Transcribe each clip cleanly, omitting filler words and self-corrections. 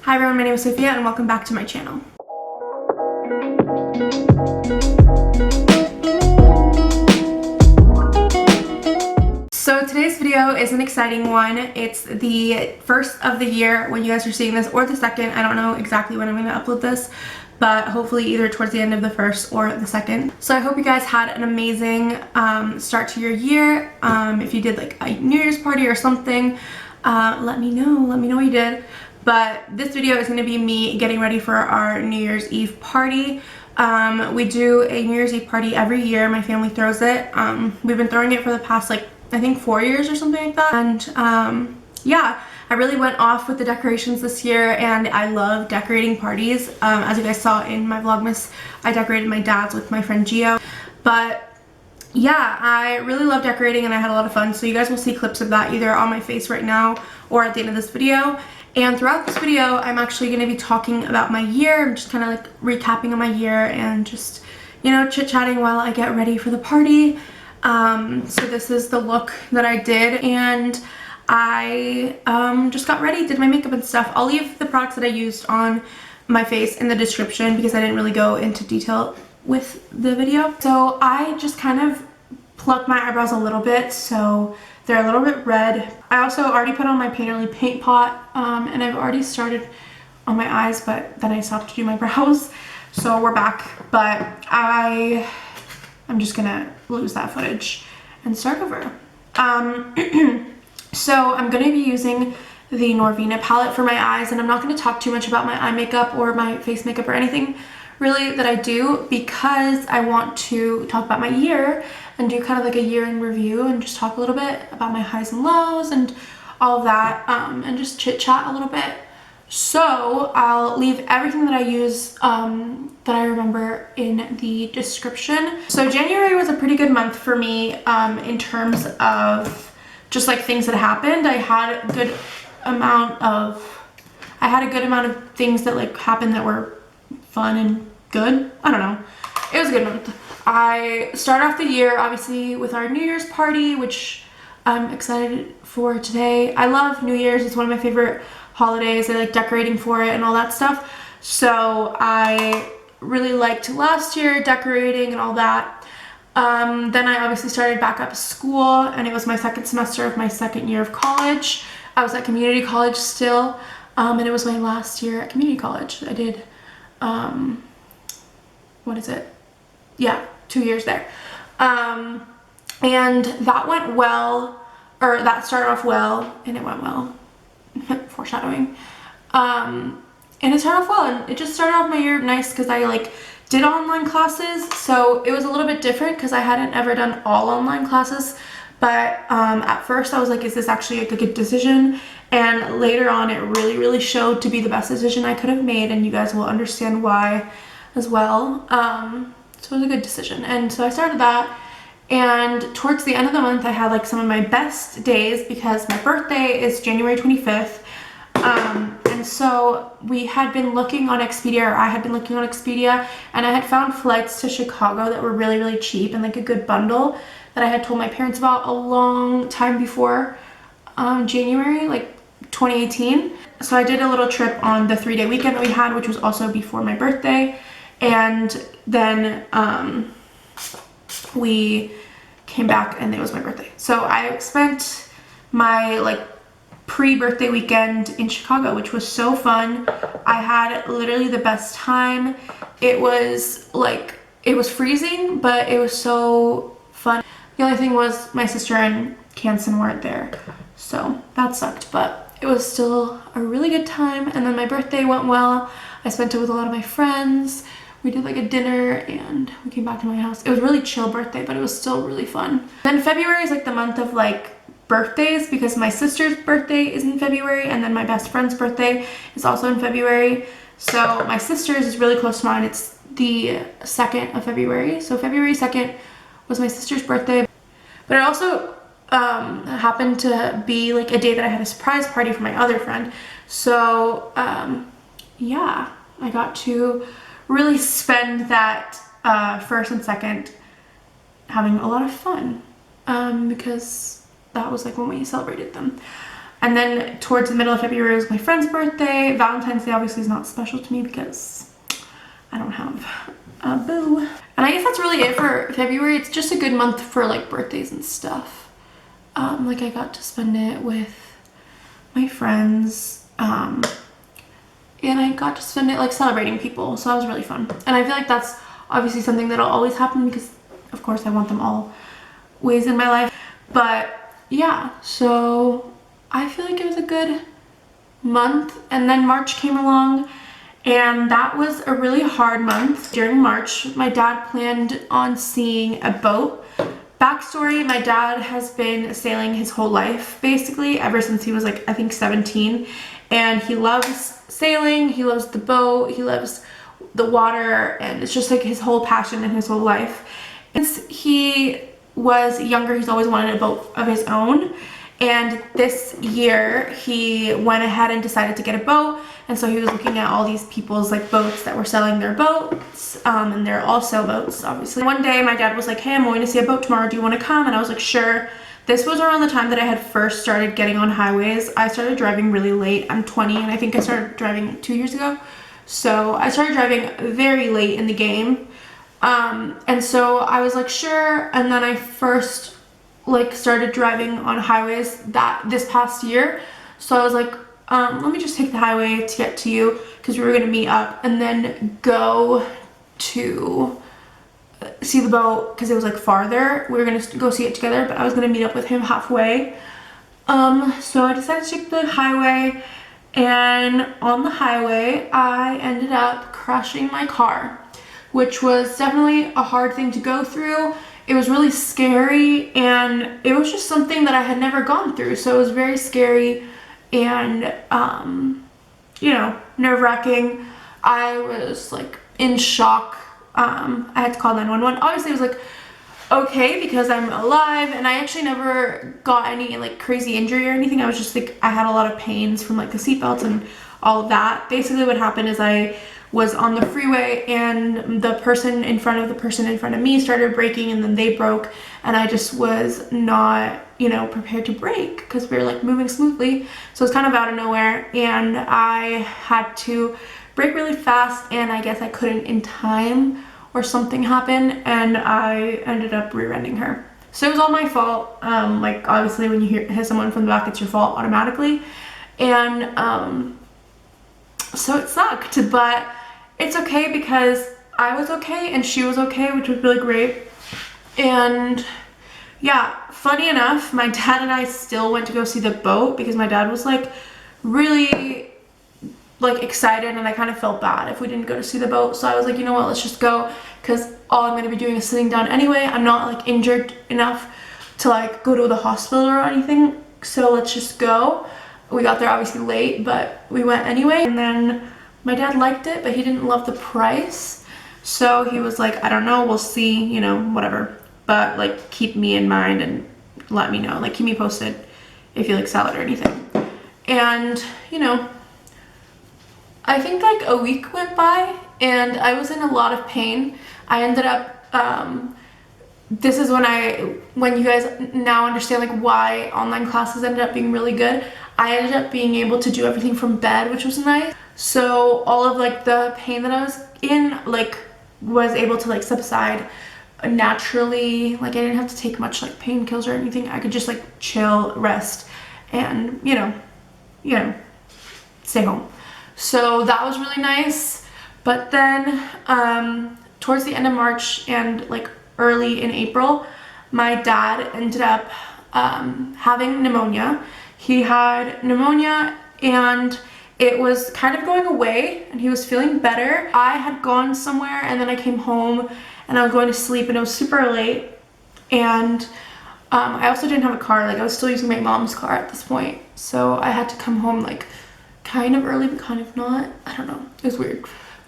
Hi everyone, my name is Sophia and welcome back to my channel. So today's video is an exciting one. It's the first of the year when you guys are seeing this, or the second. I don't know exactly when I'm going to upload this, but hopefully either towards the end of the first or the second. So I hope you guys had an amazing start to your year. If you did like a New Year's party or something, let me know what you did. But this video is going to be me getting ready for our New Year's Eve party. We do a New Year's Eve party every year. My family throws it. We've been throwing it for the past like I think 4 years or something like that. And yeah, I really went off with the decorations this year, and I love decorating parties. As you guys saw in my Vlogmas, I decorated my dad's with my friend Gio. But yeah, I really love decorating and I had a lot of fun. So you guys will see clips of that either on my face right now or at the end of this video. And throughout this video, I'm actually going to be talking about my year. I'm just kind of like recapping on my year and just, you know, chit-chatting while I get ready for the party. So this is the look that I did, and I just got ready, did my makeup and stuff. I'll leave the products that I used on my face in the description because I didn't really go into detail with the video. So I just kind of plucked my eyebrows a little bit, so they're a little bit red. I also already put on my Painterly paint pot, and I've already started on my eyes, but then I stopped to do my brows. So we're back, but I'm just gonna lose that footage and start over. So I'm gonna be using the Norvina palette for my eyes, and I'm not gonna talk too much about my eye makeup or my face makeup or anything really that I do, because I want to talk about my year and do kind of like a year in review and just talk a little bit about my highs and lows and all of that, and just chit chat a little bit. So I'll leave everything that I use that I remember in the description. So January was a pretty good month for me in terms of just like things that happened. I had a good amount of things that like happened that were fun and good. I don't know. It was a good month. I started off the year obviously with our New Year's party, which I'm excited for today. I love New Year's. It's one of my favorite holidays. I like decorating for it and all that stuff. So I really liked last year decorating and all that. Then I obviously started back up school, and it was my second semester of my second year of college. I was at community college still, and it was my last year at community college. I did, what is it? Yeah, 2 years there. And that went well, or that started off well, and it went well. Foreshadowing. And it started off well, and it just started off my year nice because I like did online classes, so it was a little bit different because I hadn't ever done all online classes. But at first I was like, is this actually like a good decision? And later on it really showed to be the best decision I could have made, and you guys will understand why as well. So it was a good decision, and so I started that. And towards the end of the month I had like some of my best days because my birthday is January 25th. And so we had been looking on Expedia, or I had been looking on Expedia, and I had found flights to Chicago that were really cheap and like a good bundle that I had told my parents about a long time before January, like 2018. So I did a little trip on the 3-day weekend that we had, which was also before my birthday. And then we came back and it was my birthday. So I spent my like pre-birthday weekend in Chicago, which was so fun. I had literally the best time. It was like, it was freezing, but it was so fun. The only thing was my sister and Canson weren't there, so that sucked, but it was still a really good time. And then my birthday went well. I spent it with a lot of my friends. We did like a dinner and we came back to my house. It was a really chill birthday, but it was still really fun. Then February is like the month of like birthdays because my sister's birthday is in February, and then my best friend's birthday is also in February. So my sister's is really close to mine. It's the 2nd of February. So February 2nd was my sister's birthday. But it also happened to be like a day that I had a surprise party for my other friend. So yeah, I got to really spend that first and second having a lot of fun because that was like when we celebrated them. And then towards the middle of February was my friend's birthday. Valentine's Day obviously is not special to me because I don't have a boo. And I guess that's really it for February. It's just a good month for like birthdays and stuff. Like I got to spend it with my friends. And I got to spend it like celebrating people. So that was really fun. And I feel like that's obviously something that'll always happen because of course I want them always in my life. But yeah, so I feel like it was a good month. And then March came along and that was a really hard month. During March, my dad planned on seeing a boat. Backstory, my dad has been sailing his whole life, basically, ever since he was like, I think 17. And he loves sailing, he loves the boat, he loves the water, and it's just like his whole passion and his whole life. Since he was younger, he's always wanted a boat of his own. And this year he went ahead and decided to get a boat. And so he was looking at all these people's like boats that were selling their boats, and they're all sailboats, obviously. One day my dad was like, hey, I'm going to see a boat tomorrow, do you want to come? And I was like, sure. This was around the time that I had first started getting on highways. I started driving really late. I'm 20 and I think I started driving 2 years ago. So I started driving very late in the game. And so I was like, sure. And then I first like started driving on highways this past year. So I was like, let me just take the highway to get to you, because we were gonna meet up and then go to see the boat because it was like farther. We were gonna go see it together, but I was gonna meet up with him halfway. So I decided to take the highway, and on the highway I ended up crashing my car, which was definitely a hard thing to go through. It was really scary, and it was just something that I had never gone through, so it was very scary and you know, nerve-wracking. I was like in shock. I had to call 911. Obviously it was like okay because I'm alive, and I actually never got any like crazy injury or anything. I was just like, I had a lot of pains from like the seatbelts and all of that. Basically what happened is I was on the freeway and the person in front of me started braking, and then they broke, and I just was not, you know, prepared to brake because we were like moving smoothly. So it's kind of out of nowhere, and I had to brake really fast, and I guess I couldn't in time or something happened, and I ended up rear-ending her. So it was all my fault. Like obviously when you hit someone from the back, it's your fault automatically. And so it sucked, but it's okay because I was okay and she was okay, which was really great. And yeah, funny enough, my dad and I still went to go see the boat because my dad was like really like excited, and I kind of felt bad if we didn't go to see the boat. So I was like, you know what, let's just go, because all I'm going to be doing is sitting down anyway. I'm not like injured enough to like go to the hospital or anything, so let's just go. We got there obviously late, but we went anyway. And then my dad liked it, but he didn't love the price, so he was like, I don't know, we'll see, you know, whatever, but like keep me in mind and let me know, like keep me posted if you like sell it or anything. And you know, I think like a week went by and I was in a lot of pain. I ended up this is when you guys now understand like why online classes ended up being really good. I ended up being able to do everything from bed, which was nice. So all of like the pain that I was in like was able to like subside naturally. Like I didn't have to take much like painkillers or anything. I could just like chill, rest, and you know, stay home. So that was really nice. But then towards the end of March and like early in April, my dad ended up having pneumonia. He had pneumonia and it was kind of going away and he was feeling better. I had gone somewhere and then I came home and I was going to sleep and it was super late. And I also didn't have a car. Like I was still using my mom's car at this point. So I had to come home like kind of early but kind of not. I don't know. It was weird.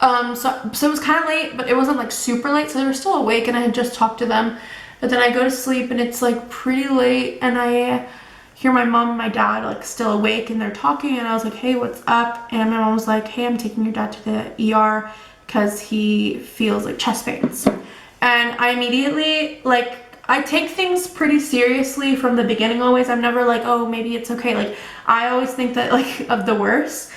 So it was kind of late, but it wasn't like super late. So they were still awake and I had just talked to them. But then I go to sleep and it's like pretty late and I hear my mom and my dad like still awake and they're talking, and I was like, hey, what's up? And my mom was like, hey, I'm taking your dad to the ER because he feels like chest pains. And I immediately, like, I take things pretty seriously from the beginning always. I'm never like, oh, maybe it's okay. Like, I always think that like of the worst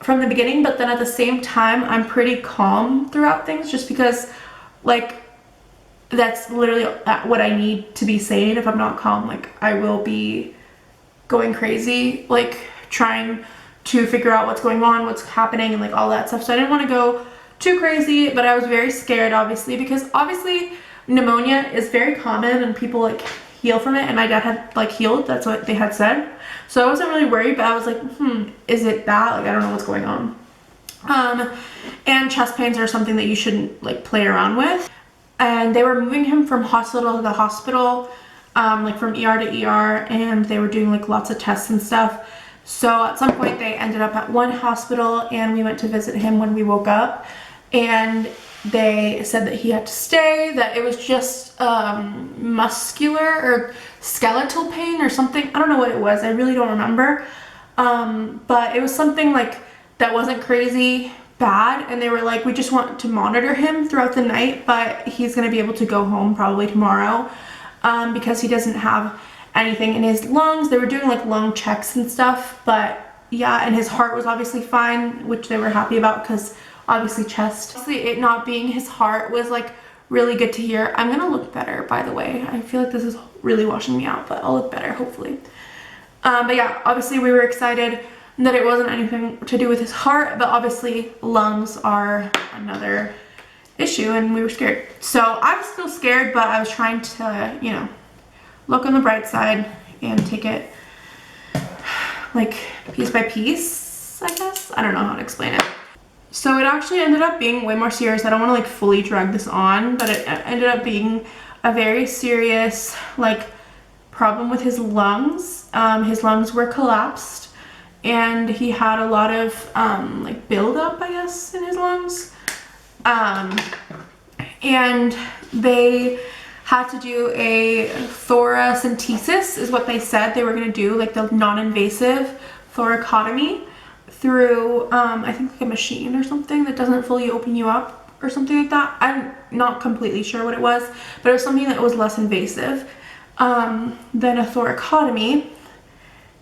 from the beginning, but then at the same time, I'm pretty calm throughout things just because like that's literally what I need to be saying. If I'm not calm, like I will be going crazy, like trying to figure out what's going on, what's happening, and like all that stuff. So I didn't want to go too crazy, but I was very scared obviously, because obviously pneumonia is very common and people like heal from it, and my dad had like healed, that's what they had said. So I wasn't really worried, but I was like, is it that? Like, I don't know what's going on. And chest pains are something that you shouldn't like play around with. And they were moving him from hospital to the hospital, like from ER to ER, and they were doing like lots of tests and stuff. So at some point they ended up at one hospital, and we went to visit him when we woke up, and they said that he had to stay, that it was just muscular or skeletal pain or something. I don't know what it was. I really don't remember. But it was something like that wasn't crazy bad, and they were like, we just want to monitor him throughout the night, but he's going to be able to go home probably tomorrow because he doesn't have anything in his lungs. They were doing like lung checks and stuff, but yeah, and his heart was obviously fine, which they were happy about because obviously chest. Obviously it not being his heart was like really good to hear. I'm gonna look better, by the way. I feel like this is really washing me out, but I'll look better hopefully. But yeah, obviously we were excited that it wasn't anything to do with his heart, but obviously lungs are another issue, and we were scared. So I was still scared, but I was trying to, you know, look on the bright side and take it like piece by piece, I guess. I don't know how to explain it. So it actually ended up being way more serious. I don't want to like fully drag this on, but it ended up being a very serious like problem with his lungs. His lungs were collapsed, and he had a lot of like buildup, I guess, in his lungs. And they had to do a thoracentesis is what they said they were going to do, like the non-invasive thoracotomy through I think like a machine or something that doesn't fully open you up or something like that. I'm not completely sure what it was, but it was something that was less invasive than a thoracotomy.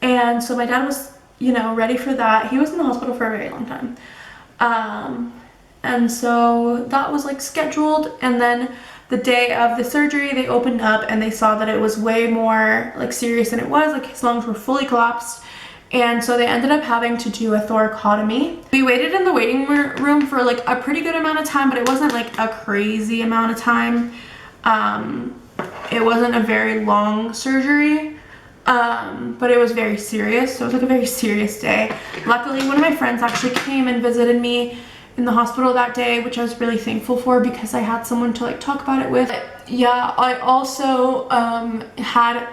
And so my dad was, you know, ready for that. He was in the hospital for a very long time. And so that was like scheduled, and then the day of the surgery they opened up and they saw that it was way more like serious than it was. Like his lungs were fully collapsed, and so they ended up having to do a thoracotomy. We waited in the waiting room for like a pretty good amount of time, but it wasn't like a crazy amount of time. It wasn't a very long surgery, but it was very serious. So it was like a very serious day. Luckily, one of my friends actually came and visited me in the hospital that day, which I was really thankful for because I had someone to like talk about it with. Yeah, I also had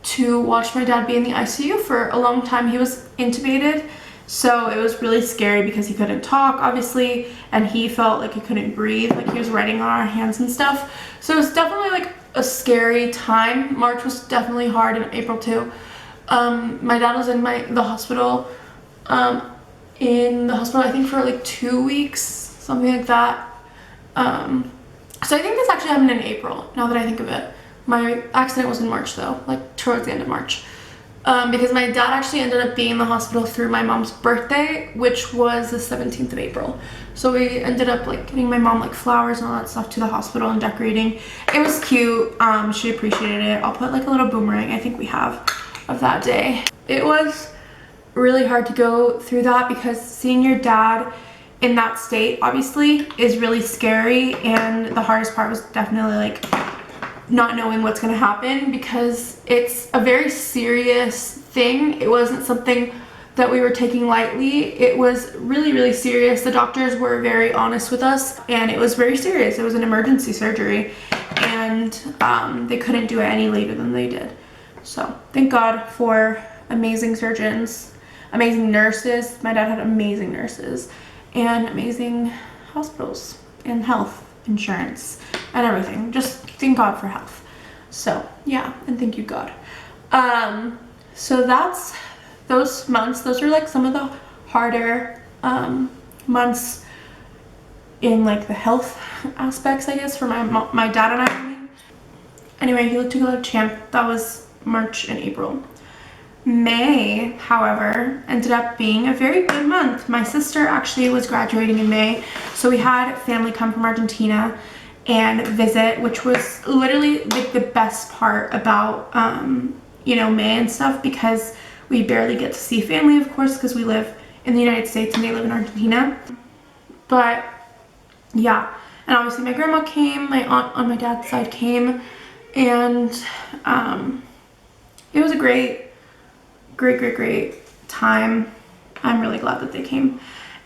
to watch my dad be in the ICU for a long time. He was intubated, so it was really scary because he couldn't talk, obviously, and he felt like he couldn't breathe, like he was writing on our hands and stuff. So it was definitely like a scary time. March was definitely hard, and April too. My dad was in the hospital I think for like 2 weeks, something like that. So I think this actually happened in April, now that I think of it. My accident was in March though, like towards the end of March. Because my dad actually ended up being in the hospital through my mom's birthday, which was the 17th of April. So we ended up like giving my mom like flowers and all that stuff to the hospital and decorating. It was cute. She appreciated it. I'll put like a little boomerang I think we have of that day. It was really hard to go through that because seeing your dad in that state obviously is really scary, and the hardest part was definitely like not knowing what's going to happen because it's a very serious thing. It wasn't something that we were taking lightly. It was really, really serious. The doctors were very honest with us, and it was very serious. It was an emergency surgery, and they couldn't do it any later than they did. So thank God for amazing surgeons, amazing nurses. My dad had amazing nurses, and amazing hospitals and health insurance and everything. Just thank God for health. So yeah, and thank you God. So that's those months. Those are like some of the harder months in like the health aspects, I guess, for my dad and I. Anyway, he looked a good champ. That was March and April. May, however, ended up being a very good month. My sister actually was graduating in May, so we had family come from Argentina and visit, which was literally like the best part about you know, May and stuff, because we barely get to see family, of course, because we live in the United States and they live in Argentina. But yeah, and obviously my grandma came, my aunt on my dad's side came, and it was a great time. I'm really glad that they came.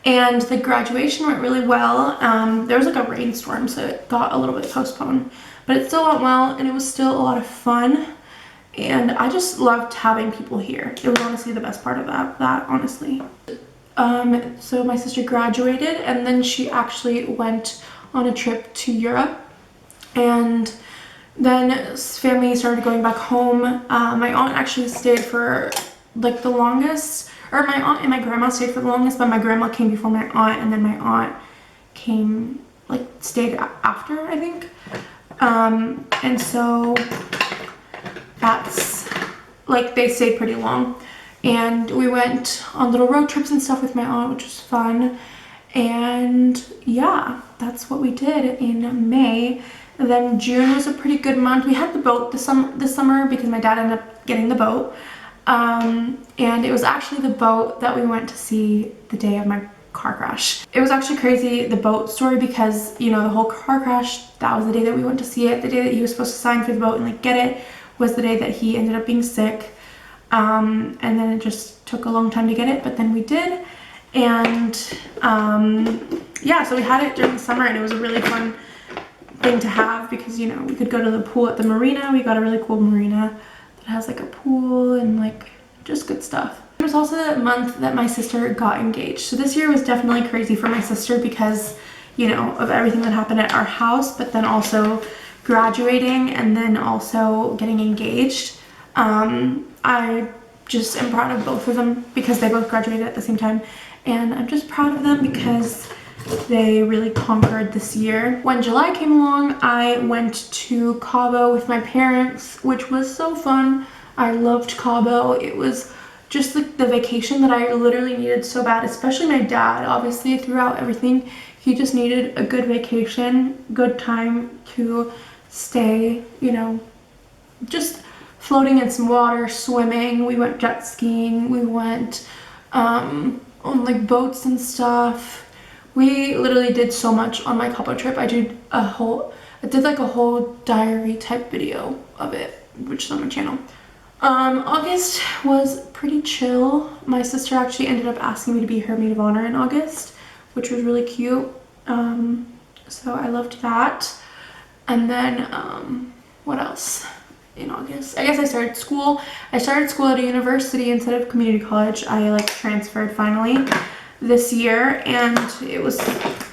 And the graduation went really well. There was like a rainstorm, so it got a little bit postponed, but it still went well, and it was still a lot of fun. And I just loved having people here. It was honestly the best part of that honestly. So my sister graduated, and then she actually went on a trip to Europe, and then family started going back home. My aunt actually stayed for like the longest, or my aunt and my grandma stayed for the longest, but my grandma came before my aunt, and then my aunt came, like, stayed after, I think. And so that's, like, they stayed pretty long. And we went on little road trips and stuff with my aunt, which was fun. And yeah, that's what we did in May. And then June was a pretty good month. We had the boat this summer because my dad ended up getting the boat. And it was actually the boat that we went to see the day of my car crash. It was actually crazy, the boat story, because, you know, the whole car crash, that was the day that we went to see it. The day that he was supposed to sign for the boat and like get it was the day that he ended up being sick. And then it just took a long time to get it, but then we did. And yeah, so we had it during the summer, and it was a really fun thing to have because, you know, we could go to the pool at the marina. We got a really cool marina that has like a pool and like just good stuff. It was also the month that my sister got engaged. So this year was definitely crazy for my sister because, you know, of everything that happened at our house, but then also graduating and then also getting engaged. I just am proud of both of them because they both graduated at the same time, and I'm just proud of them because they really conquered this year. When July came along, I went to Cabo with my parents, which was so fun. I loved Cabo. It was just like the vacation that I literally needed so bad, especially my dad. Obviously, throughout everything, he just needed a good vacation, good time to stay, you know, just floating in some water, swimming. We went jet skiing. We went on like boats and stuff. We literally did so much on my Cabo trip. I did like a whole diary type video of it, which is on my channel. August was pretty chill. My sister actually ended up asking me to be her maid of honor in August, which was really cute. So I loved that. And then what else in August? I guess I started school. I started school at a university instead of community college. I like transferred finally this year, and it was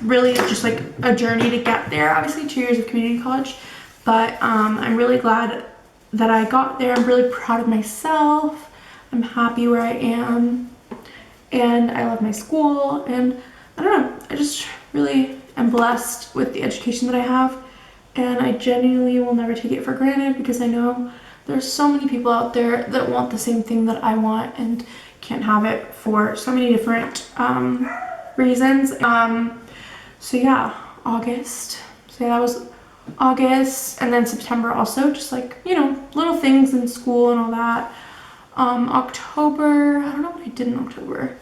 really just like a journey to get there. Obviously 2 years of community college, but I'm really glad that I got there. I'm really proud of myself. I'm happy where I am, and I love my school, and I don't know, I just really am blessed with the education that I have, and I genuinely will never take it for granted because I know there's so many people out there that want the same thing that I want and can't have it for so many different reasons. So yeah, August. So yeah, that was August, and then September also, just like, you know, little things in school and all that. October, I don't know what I did in October.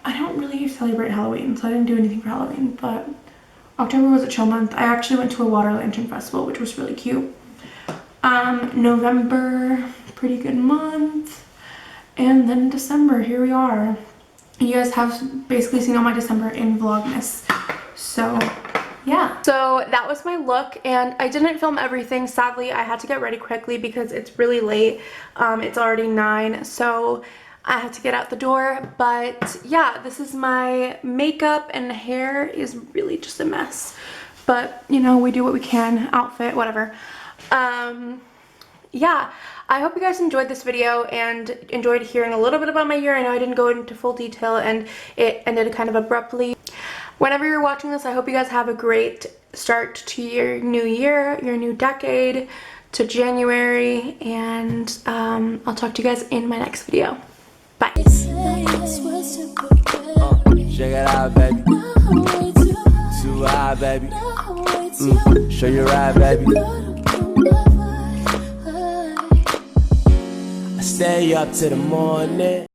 I don't really celebrate Halloween, so I didn't do anything for Halloween, but October was a chill month. I actually went to a water lantern festival, which was really cute. November, pretty good month. And then December, here we are. You guys have basically seen all my December in Vlogmas. So yeah. So that was my look, and I didn't film everything. Sadly, I had to get ready quickly because it's really late. It's already 9, so I had to get out the door. But yeah, this is my makeup, and hair is really just a mess. But, you know, we do what we can. Outfit, whatever. Yeah, I hope you guys enjoyed this video and enjoyed hearing a little bit about my year. I know I didn't go into full detail and it ended kind of abruptly. Whenever you're watching this, I hope you guys have a great start to your new year, your new decade, to January, and I'll talk to you guys in my next video. Bye. Check it out, baby. Too high, baby. Show you right, baby. I stay up till the morning.